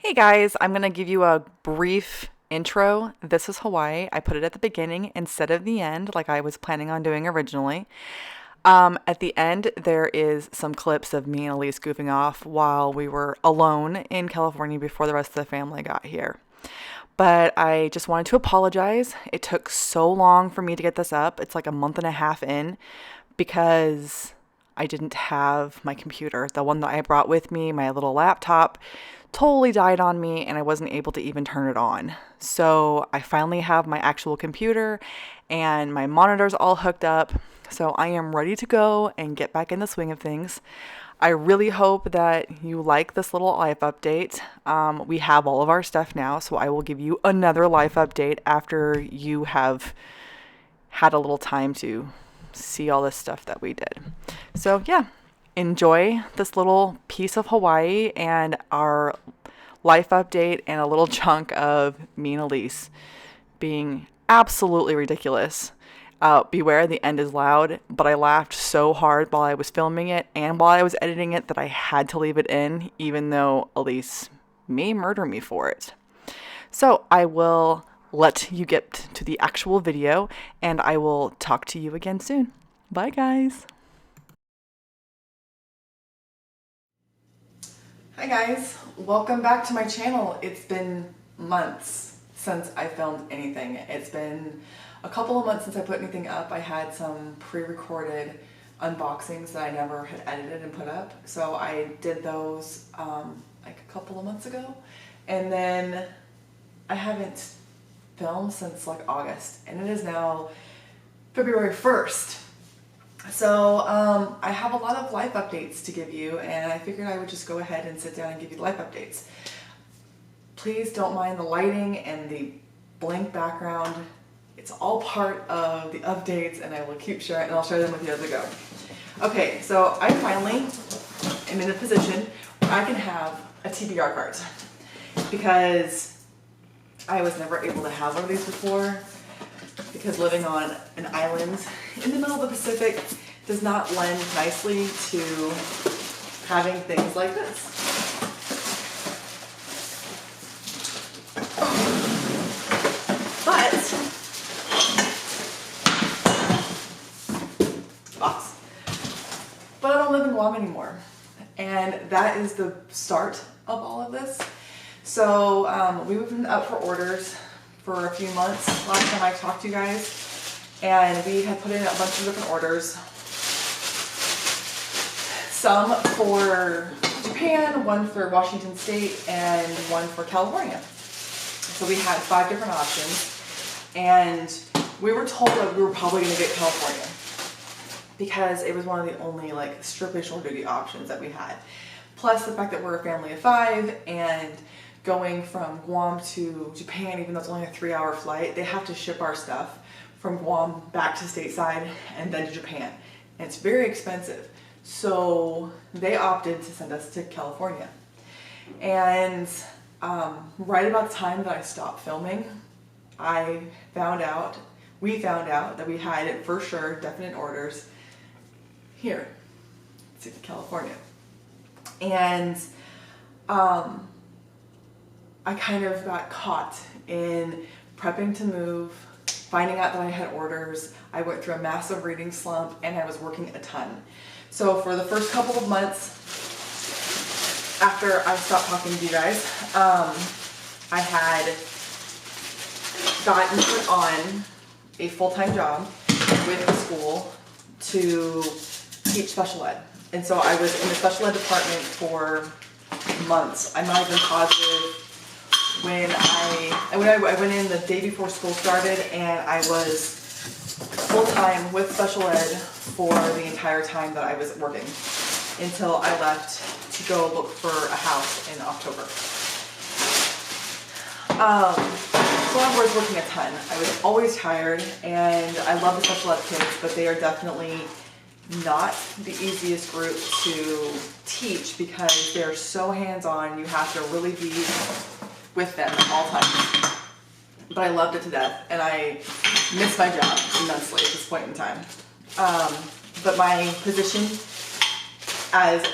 Hey guys, I'm going to give you a brief intro. This is Hawaii. I put it at the beginning instead of the end, like I was planning on doing originally. At the end, there is some clips of me and Elise goofing off while we were alone in California before the rest of the family got here. But I just wanted to apologize. It took so long for me to get this up. It's like a month and a half in because I didn't have my computer. The one that I brought with me, my little laptop, totally died on me and I wasn't able to even turn it on. So I finally have my actual computer and my monitor's all hooked up. So I am ready to go and get back in the swing of things. I really hope that you like this little life update. We have all of our stuff now, so I will give you another life update after you have had a little time to see all this stuff that we did. So yeah, enjoy this little piece of Hawaii and our life update and a little chunk of me and Elise being absolutely ridiculous. Beware, the end is loud, but I laughed so hard while I was filming it and while I was editing it that I had to leave it in, even though Elise may murder me for it. So I will let you get to the actual video and I will talk to you again soon. Bye, guys. Hi guys, welcome back to my channel. It's been months since I filmed anything. It's been a couple of months since I put anything up. I had some pre-recorded unboxings that I never had edited and put up. So I did those like a couple of months ago. And then I haven't filmed since like August and it is now February 1st. So I have a lot of life updates to give you and I figured I would just go ahead and sit down and give you life updates. Please don't mind the lighting and the blank background. It's all part of the updates and I will keep sharing and I'll share them with you as I go. Okay, so I finally am in a position where I can have a TBR card because I was never able to have one of these before because living on an island in the middle of the Pacific does not lend nicely to having things like this. But, box. But I don't live in Guam anymore. And that is the start of all of this. So we've been up for orders for a few months last time I talked to you guys, and we had put in a bunch of different orders. Some for Japan, one for Washington State, and one for California. So we had 5 different options, and we were told that we were probably going to get California because it was one of the only like strictly shore duty options that we had. Plus the fact that we're a family of 5 and going from Guam to Japan, even though it's only a 3-hour flight, they have to ship our stuff from Guam back to stateside and then to Japan. And it's very expensive. So they opted to send us to California. And right about the time that I stopped filming, we found out that we had for sure definite orders here to California. And I kind of got caught in prepping to move, finding out that I had orders. I went through a massive reading slump and I was working a ton. So for the first couple of months after I stopped talking to you guys, I had gotten put on a full-time job with the school to teach special ed. And so I was in the special ed department for months. I'm not even positive when I went in the day before school started, and I was full-time with special ed for the entire time that I was working until I left to go look for a house in October. So I was working a ton. I was always tired, and I love the special ed kids, but they are definitely not the easiest group to teach because they're so hands-on. You have to really be with them at all times. But I loved it to death, and I miss my job immensely at this point in time. But my position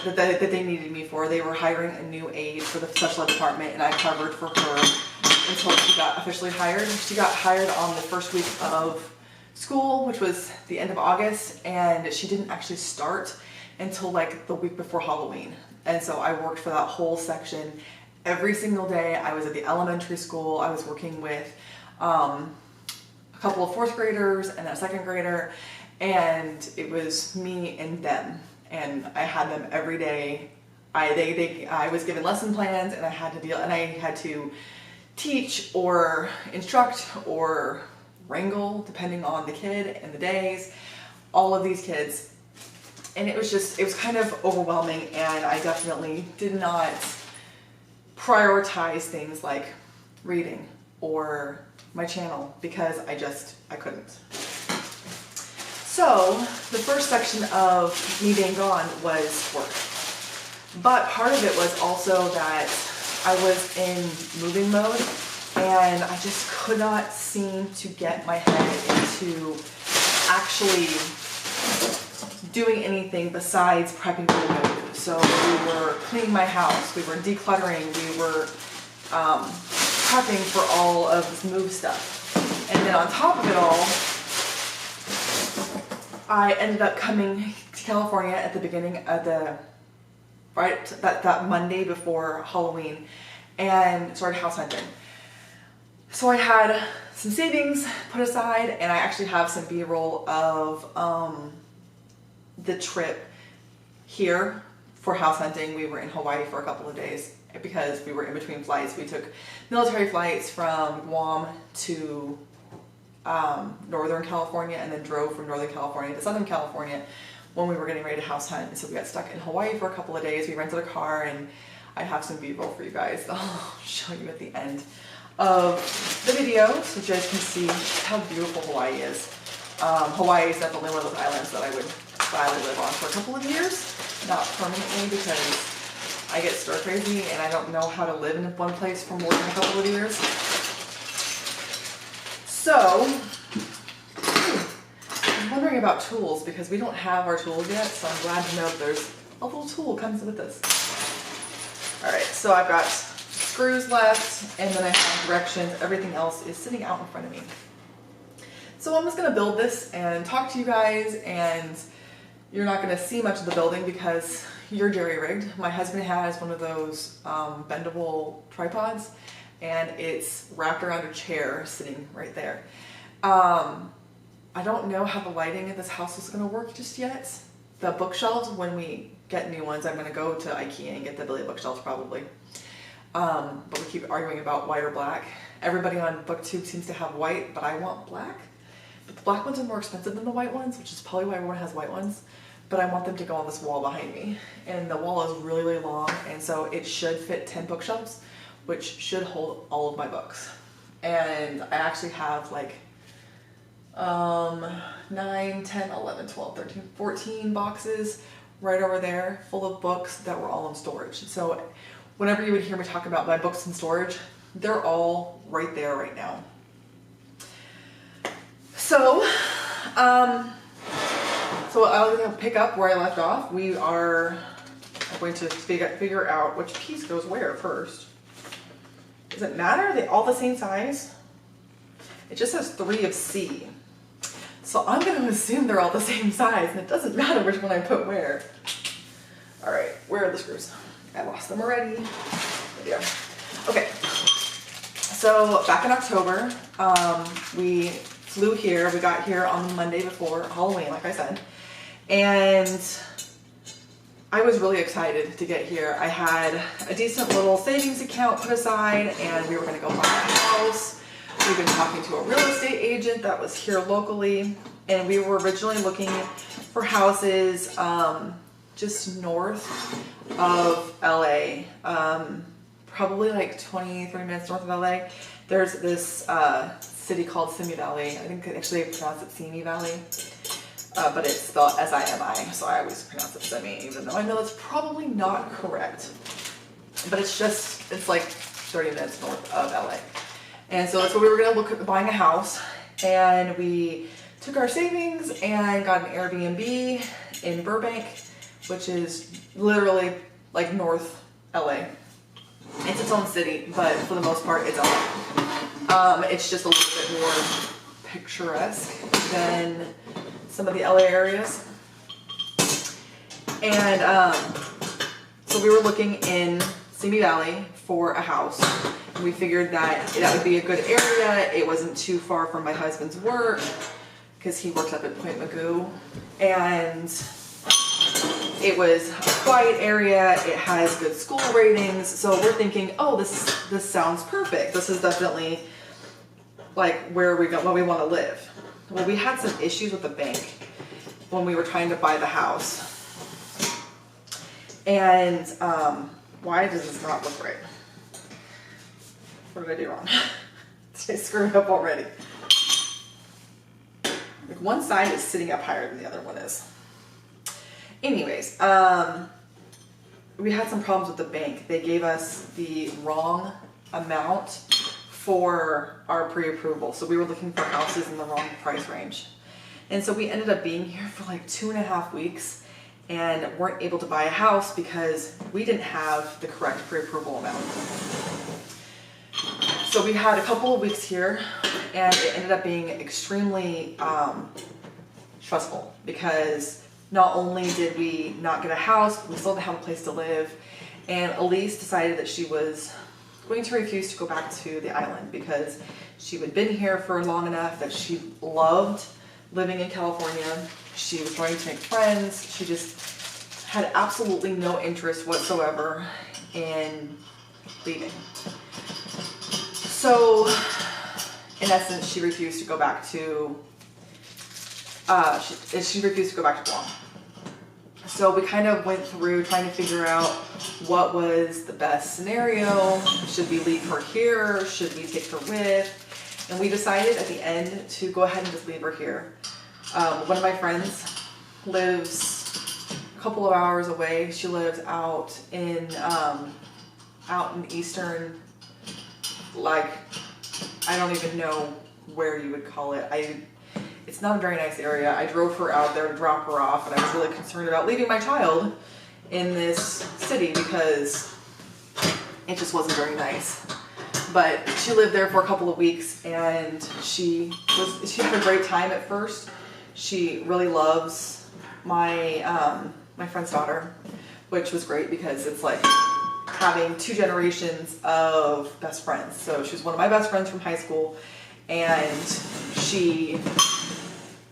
that they needed me for. They were hiring a new aide for the special ed department, and I covered for her until she got officially hired. She got hired on the first week of school, which was the end of August, and she didn't actually start until like the week before Halloween. And so I worked for that whole section every single day. I was at the elementary school. I was working with a couple of fourth graders and a second grader, and it was me and them. And I had them every day. I was given lesson plans, and I had to teach or instruct or wrangle, depending on the kid and the days, all of these kids. And it was kind of overwhelming, and I definitely did not prioritize things like reading or my channel because I couldn't. So the first section of me being gone was work. But part of it was also that I was in moving mode, and I just could not seem to get my head into actually doing anything besides prepping for the move. So we were cleaning my house, we were decluttering, we were prepping for all of this move stuff. And then on top of it all, I ended up coming to California at the beginning of that Monday before Halloween, and started house hunting. So I had some savings put aside, and I actually have some B-roll of the trip here for house hunting. We were in Hawaii for a couple of days because we were in between flights. We took military flights from Guam to Northern California, and then drove from Northern California to Southern California when we were getting ready to house hunt. And so we got stuck in Hawaii for a couple of days. We rented a car, and I have some B-roll for you guys that I'll show you at the end of the video, so you guys can see how beautiful Hawaii is. Hawaii is definitely one of those islands that I would gladly live on for a couple of years, not permanently, because I get stir crazy and I don't know how to live in one place for more than a couple of years. So I'm wondering about tools because we don't have our tools yet, so I'm glad to know that there's a little tool comes with this. Alright, so I've got screws left, and then I have directions. Everything else is sitting out in front of me. So I'm just going to build this and talk to you guys, and you're not going to see much of the building because you're jerry-rigged. My husband has one of those bendable tripods, and it's wrapped around a chair sitting right there. I don't know how the lighting in this house is going to work just yet. The bookshelves, when we get new ones, I'm going to go to IKEA and get the Billy bookshelves probably. But we keep arguing about white or black. Everybody on BookTube seems to have white, but I want black. But the black ones are more expensive than the white ones, which is probably why everyone has white ones. But I want them to go on this wall behind me. And the wall is really, really long, and so it should fit 10 bookshelves, which should hold all of my books. And I actually have like 9, 10, 11, 12, 13, 14 boxes right over there full of books that were all in storage. So whenever you would hear me talk about my books in storage, they're all right there right now. So, I'll pick up where I left off. I'm going to figure out which piece goes where first. Does it matter? Are they all the same size? It just says 3 of C. So I'm going to assume they're all the same size, and it doesn't matter which one I put where. All right, where are the screws? I lost them already. There they are. Okay, so back in October, we flew here. We got here on the Monday before Halloween, like I said, and I was really excited to get here. I had a decent little savings account put aside, and we were going to go buy a house. We've been talking to a real estate agent that was here locally, and we were originally looking for houses just north of LA, probably like 23 minutes north of LA. There's this city called Simi Valley. I think actually they pronounce it Simi Valley, but it's spelled S-I-M-I, so I always pronounce it Simi, even though I know that's probably not correct. But it's like 30 minutes north of LA. And so that's where we were going to look at buying a house, and we took our savings and got an Airbnb in Burbank which is literally like North LA. It's its own city, but for the most part, it's LA. It's just a little bit more picturesque than some of the LA areas. And so we were looking in Simi Valley for a house. And we figured that that would be a good area. It wasn't too far from my husband's work because he works up at Point Magoo. And it was a quiet area. It has good school ratings. So we're thinking, oh, this sounds perfect. This is definitely like where we want to live. Well, we had some issues with the bank when we were trying to buy the house. And why does this not look right? What did I do wrong? I screwed up already. Like one side is sitting up higher than the other one is. Anyways, we had some problems with the bank. They gave us the wrong amount for our pre-approval. So we were looking for houses in the wrong price range. And so we ended up being here for like 2.5 weeks and weren't able to buy a house because we didn't have the correct pre-approval amount. So we had a couple of weeks here and it ended up being extremely stressful because not only did we not get a house, but we still didn't have a place to live. And Elise decided that she was going to refuse to go back to the island because she had been here for long enough that she loved living in California. She was trying to make friends. She just had absolutely no interest whatsoever in leaving. So, in essence, she refused to go back to, she refused to go back to Guam. So we kind of went through trying to figure out what was the best scenario. Should we leave her here? Should we take her with? And we decided at the end to go ahead and just leave her here. One of my friends lives a couple of hours away. She lives out in eastern, like, I don't even know where you would call it. It's not a very nice area. I drove her out there to drop her off, and I was really concerned about leaving my child in this city because it just wasn't very nice. But she lived there for a couple of weeks, and she had a great time at first. She really loves my my friend's daughter, which was great because it's like having 2 generations of best friends. So she's one of my best friends from high school, and she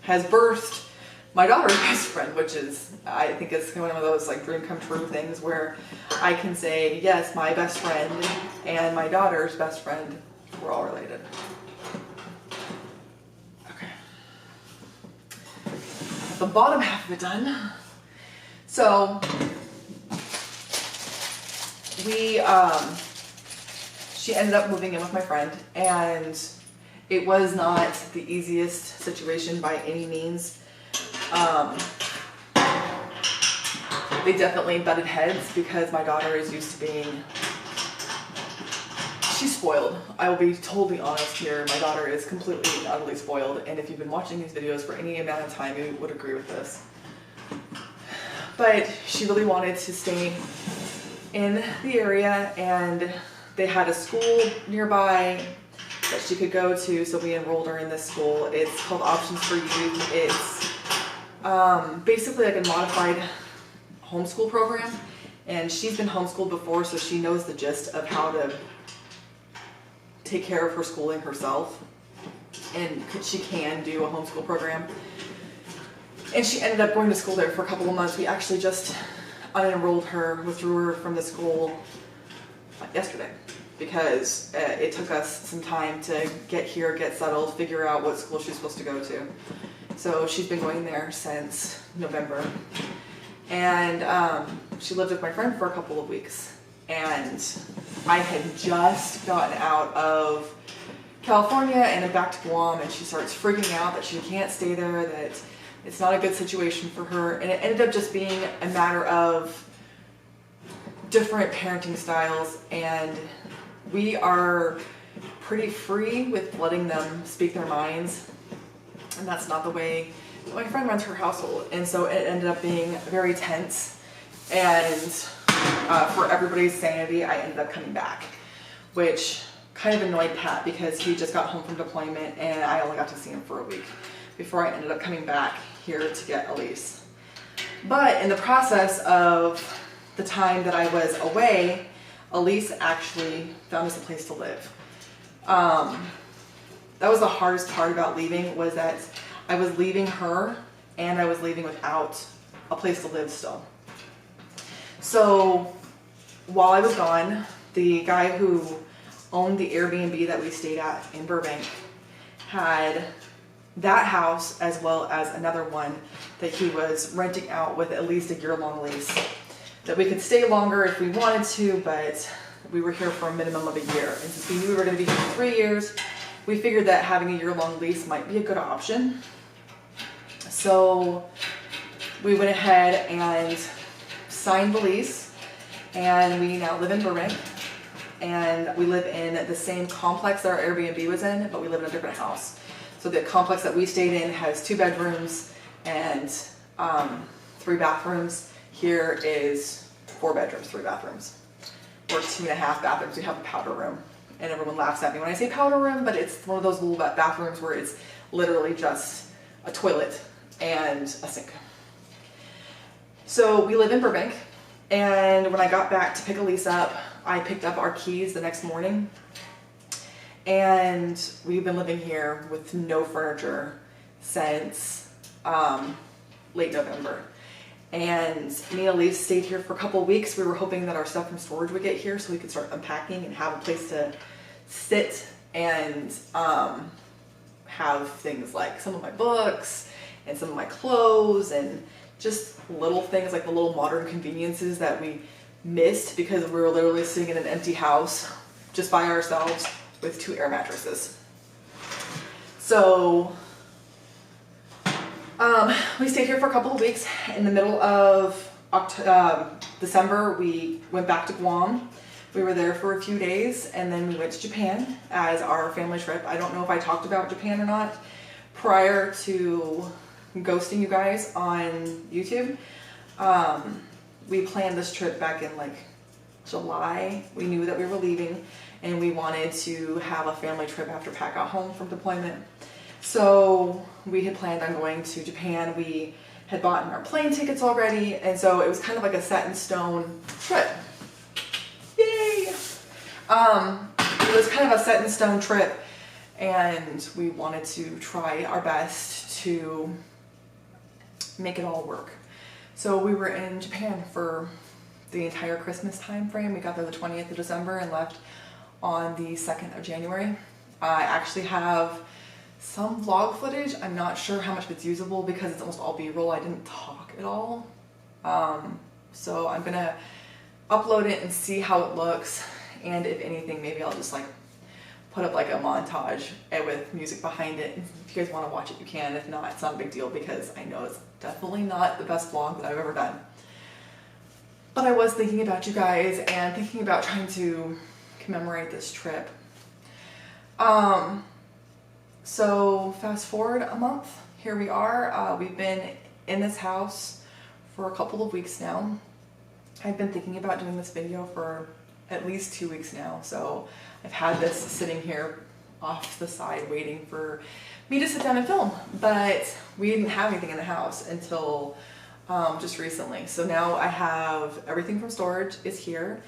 has birthed my daughter's best friend, which is, I think it's one of those like dream come true things where I can say, yes, my best friend and my daughter's best friend, we're all related. Okay. The bottom half of it done. So she ended up moving in with my friend, and it was not the easiest situation by any means. They definitely butted heads because my daughter is used to being, she's spoiled. I will be totally honest here. My daughter is completely and utterly spoiled, and if you've been watching these videos for any amount of time, you would agree with this. But she really wanted to stay in the area, and they had a school nearby that she could go to, so we enrolled her in this school. It's called Options for Youth. It's basically like a modified homeschool program, and she's been homeschooled before, so she knows the gist of how to take care of her schooling herself, and she can do a homeschool program. And she ended up going to school there for a couple of months. We actually just unenrolled her, withdrew her from the school yesterday because it took us some time to get here, get settled, figure out what school she's supposed to go to. So she's been going there since November. And she lived with my friend for a couple of weeks. And I had just gotten out of California and back to Guam, and she starts freaking out that she can't stay there, that it's not a good situation for her. And it ended up just being a matter of different parenting styles, and we are pretty free with letting them speak their minds, and that's not the way my friend runs her household. And so it ended up being very tense And for everybody's sanity, I ended up coming back, which kind of annoyed Pat because he just got home from deployment and I only got to see him for a week before I ended up coming back here to get Elise. But in the process of the time that I was away, Elise actually found us a place to live. That was the hardest part about leaving, was that I was leaving her and I was leaving without a place to live still. So while I was gone, the guy who owned the Airbnb that we stayed at in Burbank had that house as well as another one that he was renting out with at least a year-long lease. That we could stay longer if we wanted to, but we were here for a minimum of a year. And since we knew we were going to be here for 3 years, we figured that having a year-long lease might be a good option. So we went ahead and signed the lease, and we now live in Burbank. And we live in the same complex that our Airbnb was in, but we live in a different house. So the complex that we stayed in has 2 bedrooms and 3 bathrooms. Here is 4 bedrooms, 3 bathrooms, or 2.5 bathrooms. We have a powder room, and everyone laughs at me when I say powder room, but it's one of those little bathrooms where it's literally just a toilet and a sink. So we live in Burbank, and when I got back to pick Elise up, I picked up our keys the next morning, and we've been living here with no furniture since late November. And me and Elise stayed here for a couple of weeks. We were hoping that our stuff from storage would get here so we could start unpacking and have a place to sit and have things like some of my books and some of my clothes and just little things like the little modern conveniences that we missed because we were literally sitting in an empty house just by ourselves with 2 air mattresses. So we stayed here for a couple of weeks. In the middle of December, we went back to Guam. We were there for a few days, and then we went to Japan as our family trip. I don't know if I talked about Japan or not prior to ghosting you guys on YouTube. We planned this trip back in like July. We knew that we were leaving, and we wanted to have a family trip after Pat got home from deployment. So we had planned on going to Japan. We had bought our plane tickets already, and so it was kind of like a set in stone trip. Yay! It was kind of a set in stone trip, and we wanted to try our best to make it all work. So we were in Japan for the entire Christmas time frame. We got there the 20th of December and left on the 2nd of January. I actually have some vlog footage. I'm not sure how much of it's usable because it's almost all B-roll. I didn't talk at all. So I'm gonna upload it and see how it looks. And if anything, maybe I'll just like put up like a montage with music behind it. If you guys want to watch it, you can. If not, it's not a big deal because I know it's definitely not the best vlog that I've ever done. But I was thinking about you guys and thinking about trying to commemorate this trip. So fast forward a month, here we are. We've been in this house for a couple of weeks now. I've been thinking about doing this video for at least 2 weeks now. So I've had this sitting here off the side waiting for me to sit down and film, but we didn't have anything in the house until just recently. So now I have everything from storage is here.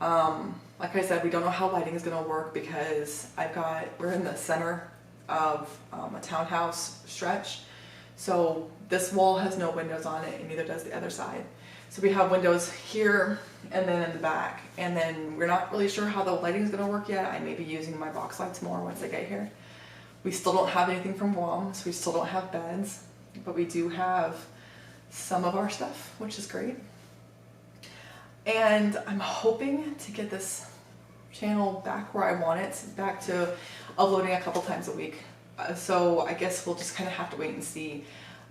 Like I said, we don't know how lighting is gonna work because we're in the center of a townhouse stretch. So this wall has no windows on it and neither does the other side. So we have windows here and then in the back. And then we're not really sure how the lighting is gonna work yet. I may be using my box lights more once I get here. We still don't have anything from Guam, so we still don't have beds, but we do have some of our stuff, which is great. And I'm hoping to get this channel back where I want it, back to uploading a couple times a week. So I guess we'll just kind of have to wait and see.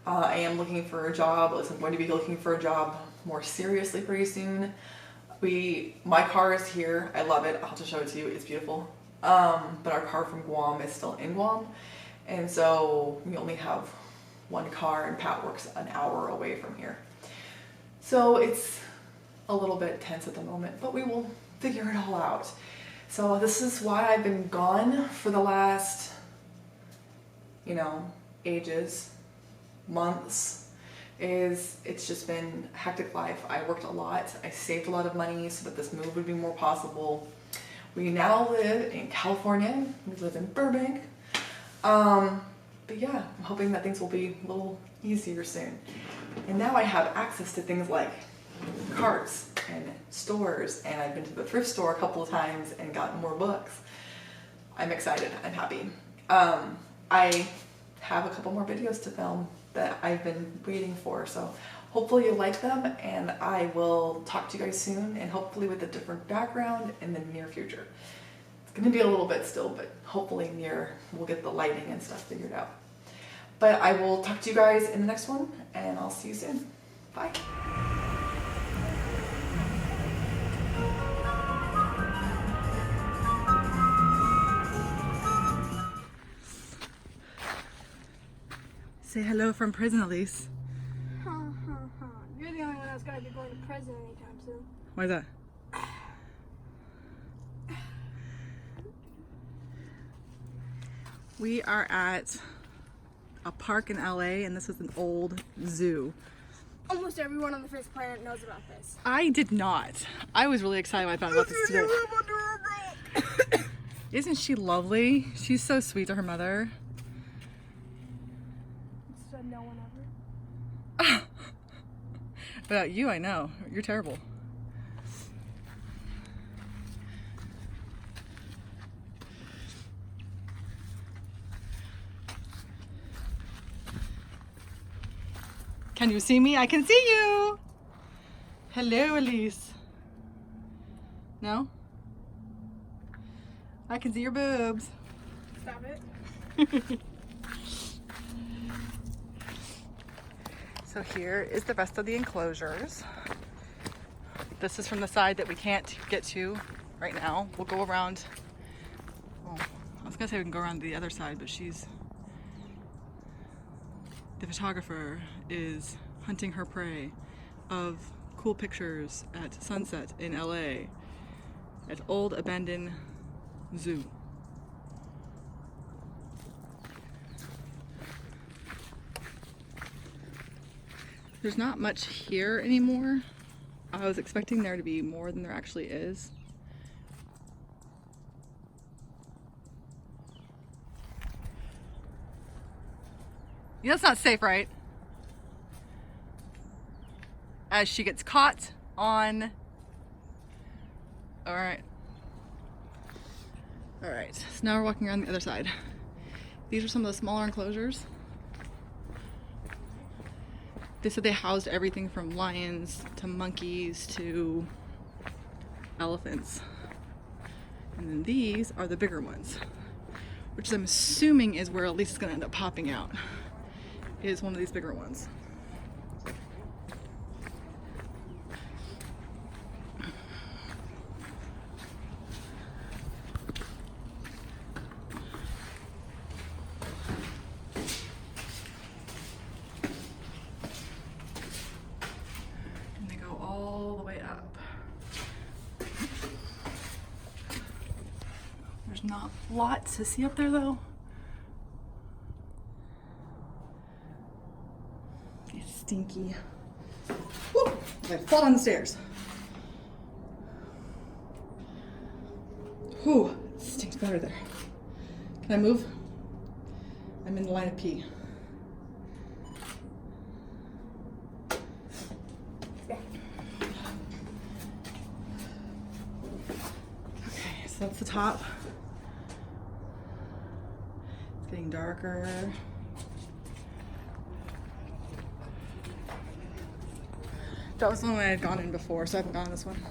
I am looking for a job. I'm going to be looking for a job more seriously pretty soon. My car is here. I love it. I'll just show it to you. It's beautiful. But our car from Guam is still in Guam. And so we only have one car and Pat works an hour away from here. So it's a little bit tense at the moment, but we will figure it all out. So this is why I've been gone for the last, you know, ages, months. It's just been a hectic life. I worked a lot. I saved a lot of money so that this move would be more possible. We now live in California. We live in Burbank. But yeah, I'm hoping that things will be a little easier soon. And now I have access to things like carts and stores, and I've been to the thrift store a couple of times and gotten more books. I'm excited. I'm happy. I have a couple more videos to film that I've been waiting for, so hopefully you like them, and I will talk to you guys soon, and hopefully with a different background in the near future. It's gonna be a little bit still, but hopefully we'll get the lighting and stuff figured out. But I will talk to you guys in the next one, and I'll see you soon. Bye. Say hello from prison, Elise. You're the only one that's gonna be going to prison anytime soon. Why is that? We are at a park in LA, and this is an old zoo. Almost everyone on the face planet knows about this. I did not. I was really excited when I found out about this today. Isn't she lovely? She's so sweet to her mother. So no one ever. About you, I know. You're terrible. Can you see me? I can see you! Hello, Elise. No? I can see your boobs. Stop it. So here is the rest of the enclosures. This is from the side that we can't get to right now. We'll go around. Oh, I was gonna say we can go around the other side, but the photographer is hunting her prey of cool pictures at sunset in LA at old abandoned zoo. There's not much here anymore. I was expecting there to be more than there actually is. Yeah, that's not safe, right? As she gets caught on... Alright. Alright, so now we're walking around the other side. These are some of the smaller enclosures. They said they housed everything from lions to monkeys to elephants. And then these are the bigger ones, which I'm assuming is where Elise is going to end up popping out, is one of these bigger ones. Not a lot to see up there though. It's stinky. Woo! I fall down the stairs. Whew, it stinks better there. Can I move? I'm in the line of pee. Okay, so that's the top. Getting darker. That was the one I had gone in before, so I haven't gone in this one.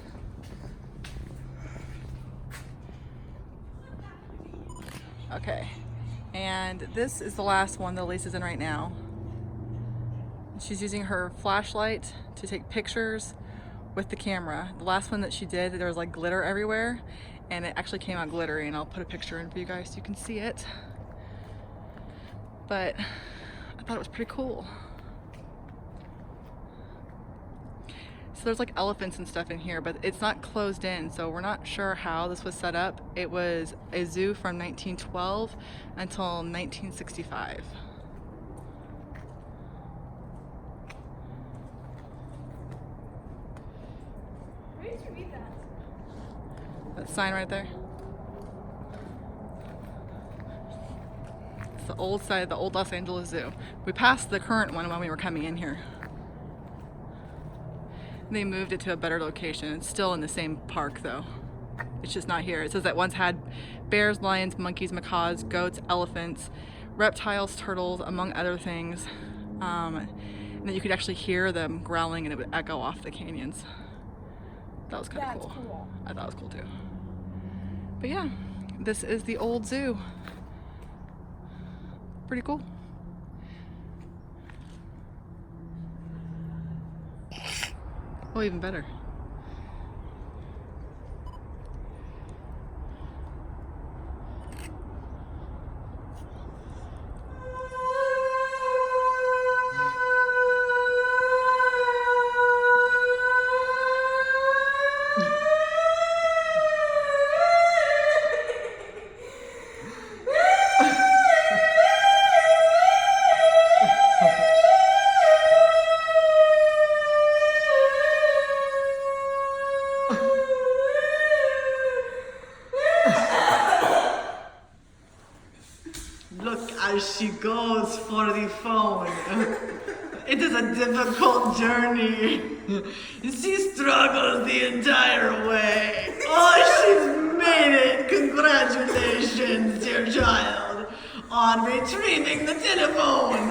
Okay, and this is the last one that Elise is in right now. She's using her flashlight to take pictures with the camera. The last one that she did, there was like glitter everywhere, and it actually came out glittery, and I'll put a picture in for you guys so you can see it. But I thought it was pretty cool. So there's like elephants and stuff in here, but it's not closed in, so we're not sure how this was set up. It was a zoo from 1912 until 1965. Where did you read that? That sign right there. It's the old side of the old Los Angeles Zoo. We passed the current one when we were coming in here. They moved it to a better location. It's still in the same park though. It's just not here. It says that once had bears, lions, monkeys, macaws, goats, elephants, reptiles, turtles, among other things. And that you could actually hear them growling and it would echo off the canyons. That was kind of cool. Cool. I thought it was cool too. But yeah, this is the old zoo. Pretty cool. Oh, even better. Look as she goes for the phone. It is a difficult journey. She struggles the entire way. Oh, she's made it. Congratulations, dear child, on retrieving the telephone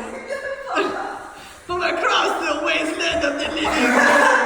from across the wasteland of the living.